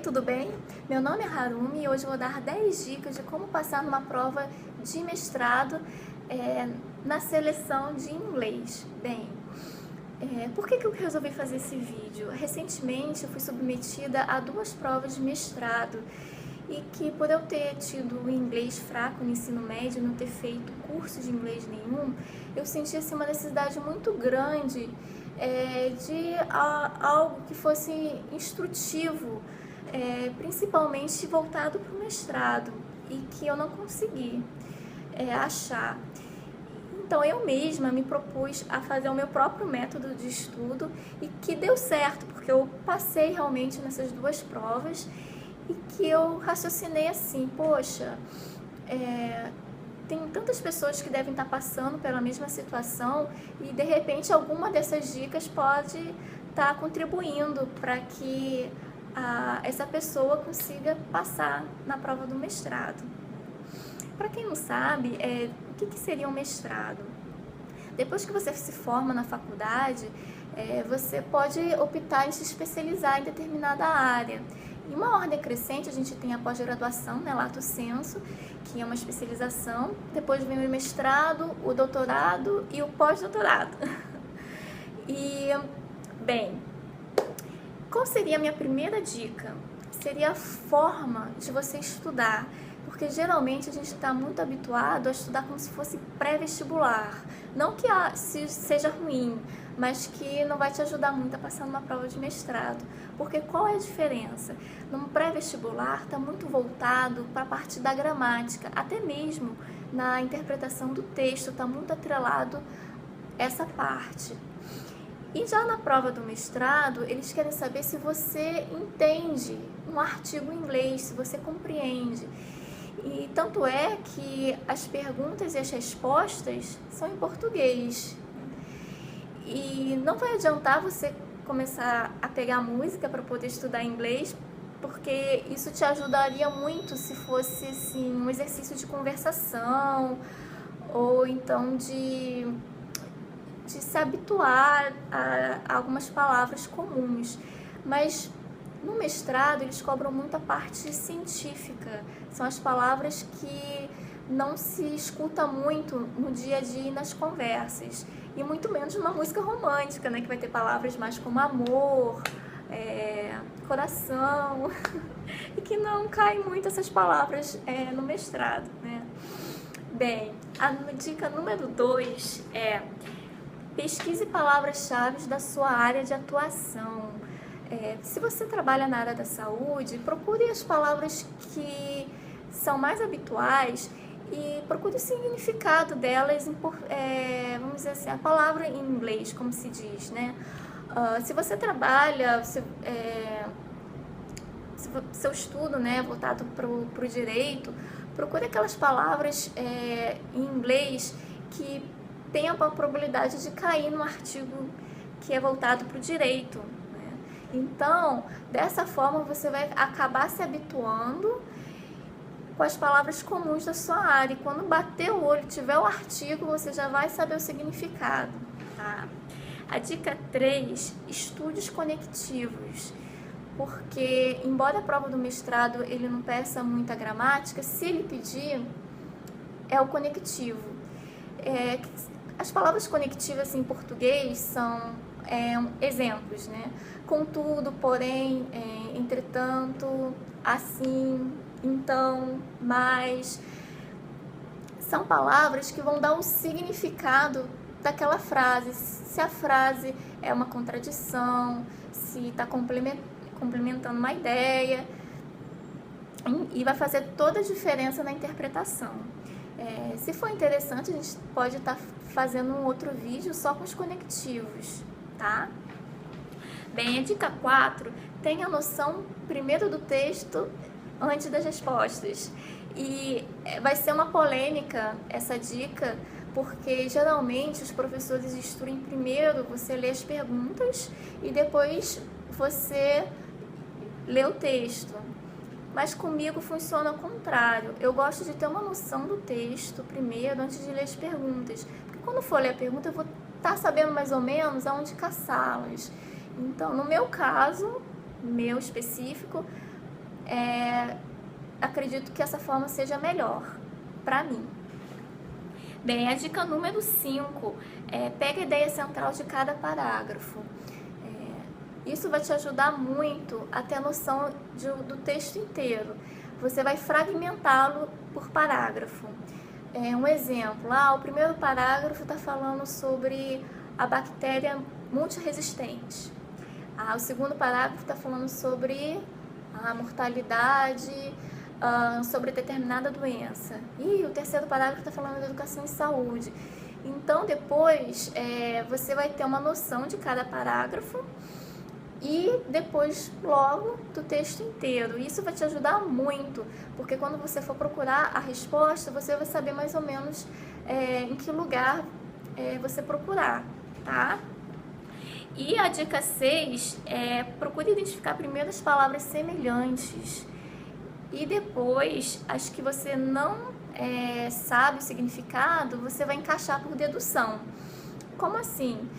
tudo bem? Meu nome é Harumi e hoje eu vou dar 10 dicas de como passar numa prova de mestrado na seleção de inglês. Bem, por que eu resolvi fazer esse vídeo? Recentemente eu fui submetida a 2 provas de mestrado e que por eu ter tido inglês fraco no ensino médio, não ter feito curso de inglês nenhum, eu senti assim, uma necessidade muito grande de algo que fosse instrutivo, principalmente voltado para o mestrado, e que eu não consegui achar. Então eu mesma me propus a fazer o meu próprio método de estudo e que deu certo, porque eu passei realmente nessas 2 provas e que eu raciocinei assim, poxa, tem tantas pessoas que devem estar passando pela mesma situação e de repente alguma dessas dicas pode estar contribuindo para que essa pessoa consiga passar na prova do mestrado. Para quem não sabe, o que seria um mestrado? Depois que você se forma na faculdade, você pode optar em se especializar em determinada área. Em uma ordem crescente, a gente tem a pós-graduação, né, lato sensu, que é uma especialização. Depois vem o mestrado, o doutorado e o pós-doutorado. E, bem, qual seria a minha primeira dica? Seria a forma de você estudar. Porque geralmente a gente está muito habituado a estudar como se fosse pré-vestibular. Não que seja ruim, mas que não vai te ajudar muito a passar numa prova de mestrado. Porque qual é a diferença? Num pré-vestibular está muito voltado para a parte da gramática, até mesmo na interpretação do texto está muito atrelado essa parte. E já na prova do mestrado, eles querem saber se você entende um artigo em inglês, se você compreende. E tanto é que as perguntas e as respostas são em português. E não vai adiantar você começar a pegar música para poder estudar inglês, porque isso te ajudaria muito se fosse assim, um exercício de conversação ou então de se habituar a algumas palavras comuns. Mas no mestrado, eles cobram muito a parte científica. São as palavras que não se escuta muito no dia a dia e nas conversas. E muito menos numa música romântica, né? Que vai ter palavras mais como amor, coração. E que não caem muito essas palavras no mestrado, né? Bem, a dica número 2 é: pesquise palavras-chave da sua área de atuação. Se você trabalha na área da saúde, procure as palavras que são mais habituais e procure o significado delas, vamos dizer assim, a palavra em inglês, como se diz, né? Se você trabalha, seu estudo, né, voltado para o direito, procure aquelas palavras em inglês que tenham a probabilidade de cair no artigo que é voltado para o direito. Então, dessa forma, você vai acabar se habituando com as palavras comuns da sua área. E quando bater o olho, tiver o artigo, você já vai saber o significado, tá? A dica 3, estudos conectivos. Porque, embora a prova do mestrado ele não peça muita gramática, se ele pedir, é o conectivo. As palavras conectivas em português são exemplos, né? Contudo, porém, entretanto, assim, então, mas. São palavras que vão dar o significado daquela frase. Se a frase é uma contradição, se está complementando uma ideia, e vai fazer toda a diferença na interpretação. Se for interessante, a gente pode estar fazendo um outro vídeo só com os conectivos, tá? Bem, a dica 4, tenha noção primeiro do texto antes das respostas. E vai ser uma polêmica essa dica, porque geralmente os professores instruem primeiro você ler as perguntas e depois você lê o texto. Mas comigo funciona ao contrário. Eu gosto de ter uma noção do texto primeiro, antes de ler as perguntas. Porque quando for ler a pergunta, eu vou estar sabendo mais ou menos aonde caçá-las. Então, no meu caso, meu específico, acredito que essa forma seja melhor para mim. Bem, a dica número 5 é pega a ideia central de cada parágrafo. Isso vai te ajudar muito a ter a noção do texto inteiro. Você vai fragmentá-lo por parágrafo. Um exemplo, o primeiro parágrafo está falando sobre a bactéria multiresistente. O segundo parágrafo está falando sobre a mortalidade, sobre determinada doença. E o terceiro parágrafo está falando de educação e saúde. Então, depois, você vai ter uma noção de cada parágrafo e depois, logo, do texto inteiro. Isso vai te ajudar muito, porque quando você for procurar a resposta, você vai saber mais ou menos em que lugar você procurar, tá? E a dica 6 é procure identificar primeiro as palavras semelhantes e depois as que você não sabe o significado, você vai encaixar por dedução. Como assim?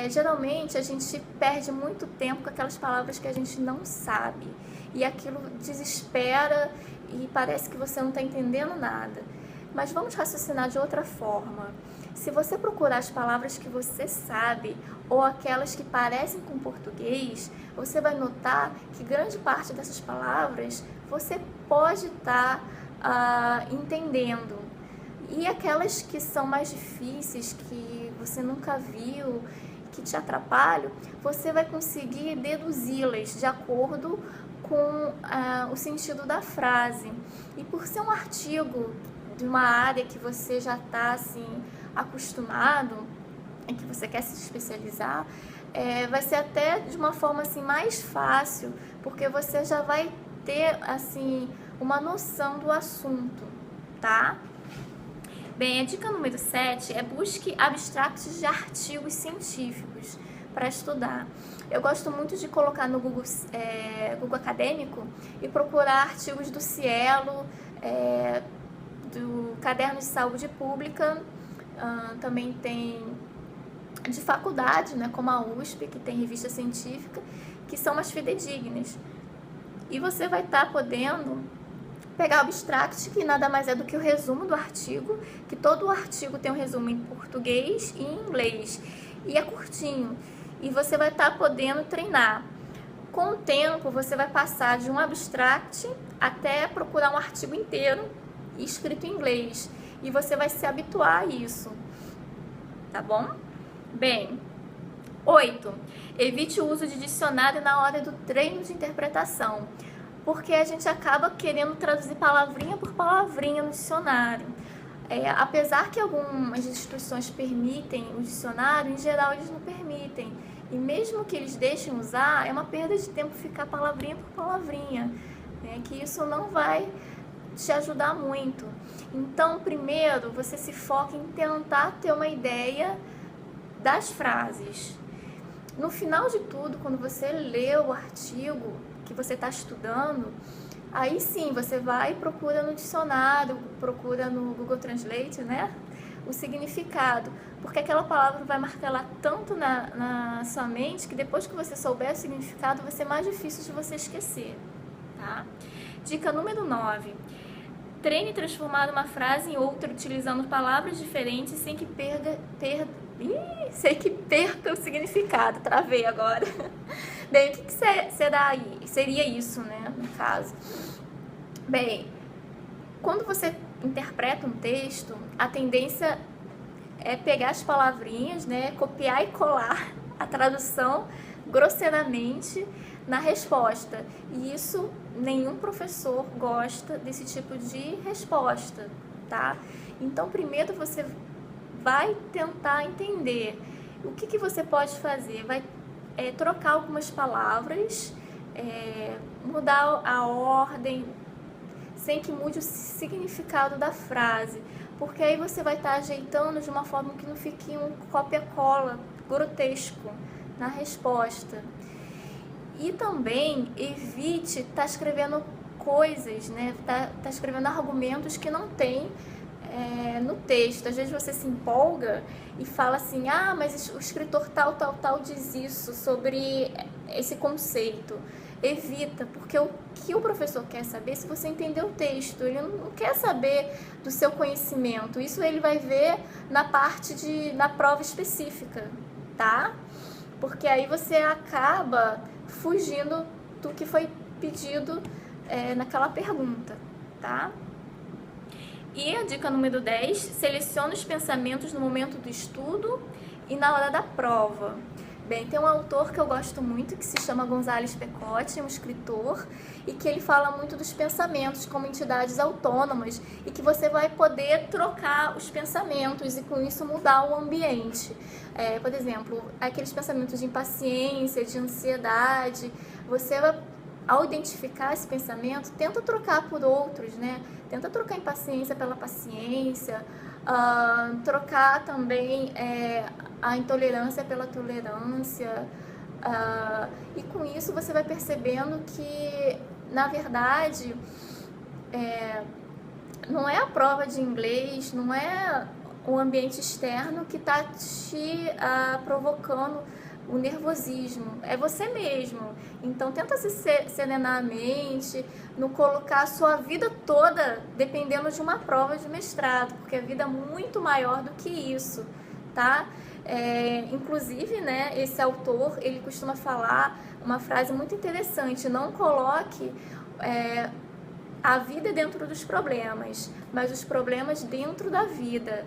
Geralmente a gente perde muito tempo com aquelas palavras que a gente não sabe e aquilo desespera e parece que você não está entendendo nada. Mas vamos raciocinar de outra forma. Se você procurar as palavras que você sabe ou aquelas que parecem com português, você vai notar que grande parte dessas palavras você pode estar entendendo. E aquelas que são mais difíceis, que você nunca viu, que te atrapalham, você vai conseguir deduzi-las de acordo com o sentido da frase. E por ser um artigo de uma área que você já está assim, acostumado e que você quer se especializar, vai ser até de uma forma assim, mais fácil, porque você já vai ter assim, uma noção do assunto, tá? Bem, a dica número 7 é busque abstratos de artigos científicos para estudar. Eu gosto muito de colocar no Google Acadêmico e procurar artigos do Cielo, do Caderno de Saúde Pública, também tem de faculdade, né, como a USP, que tem revista científica, que são mais fidedignas. E você vai estar podendo pegar o abstract, que nada mais é do que o resumo do artigo, que todo o artigo tem um resumo em português e em inglês, e é curtinho, e você vai estar podendo treinar. Com o tempo, você vai passar de um abstract até procurar um artigo inteiro escrito em inglês, e você vai se habituar a isso, tá bom? Bem, 8. Evite o uso de dicionário na hora do treino de interpretação, porque a gente acaba querendo traduzir palavrinha por palavrinha no dicionário. Apesar que algumas instituições permitem o dicionário, em geral eles não permitem. E mesmo que eles deixem usar, é uma perda de tempo ficar palavrinha por palavrinha, né? Que isso não vai te ajudar muito. Então, primeiro, você se foca em tentar ter uma ideia das frases. No final de tudo, quando você lê o artigo que você está estudando, aí sim, você vai e procura no dicionário, procura no Google Translate, né, o significado, porque aquela palavra vai martelar tanto na sua mente que depois que você souber o significado, vai ser mais difícil de você esquecer, tá? Dica número 9. Treine transformar uma frase em outra utilizando palavras diferentes sem que perca o significado. Travei agora. Bem, o que seria isso, né, no caso? Bem, quando você interpreta um texto, a tendência é pegar as palavrinhas, né, copiar e colar a tradução grosseiramente na resposta. E isso, nenhum professor gosta desse tipo de resposta, tá? Então, primeiro você vai tentar entender o que você pode fazer. Vai trocar algumas palavras, mudar a ordem, sem que mude o significado da frase, porque aí você vai estar ajeitando de uma forma que não fique um cópia-cola grotesco na resposta. E também evite estar escrevendo coisas, né? Tá escrevendo argumentos que não tem no texto. Às vezes você se empolga e fala assim, mas o escritor tal diz isso sobre esse conceito. Evita, porque o que o professor quer saber se você entendeu o texto, ele não quer saber do seu conhecimento, isso ele vai ver na prova específica, tá? Porque aí você acaba fugindo do que foi pedido naquela pergunta, tá? E a dica número 10, selecione os pensamentos no momento do estudo e na hora da prova. Bem, tem um autor que eu gosto muito, que se chama González Pecotti, um escritor, e que ele fala muito dos pensamentos como entidades autônomas e que você vai poder trocar os pensamentos e com isso mudar o ambiente. Por exemplo, aqueles pensamentos de impaciência, de ansiedade, você vai, ao identificar esse pensamento, tenta trocar por outros, né? Tenta trocar impaciência pela paciência, trocar também a intolerância pela tolerância, e com isso você vai percebendo que, na verdade, não é a prova de inglês, não é o ambiente externo que está te provocando o nervosismo, é você mesmo. Então tenta se serenar a mente, não colocar a sua vida toda dependendo de uma prova de mestrado, porque a vida é muito maior do que isso, tá? Inclusive, né, esse autor, ele costuma falar uma frase muito interessante: não coloque a vida dentro dos problemas, mas os problemas dentro da vida.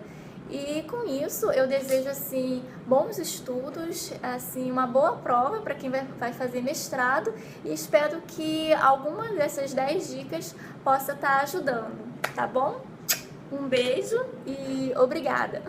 E com isso eu desejo assim bons estudos, assim uma boa prova para quem vai fazer mestrado, e espero que alguma dessas 10 dicas possa estar ajudando, tá bom? Um beijo e obrigada!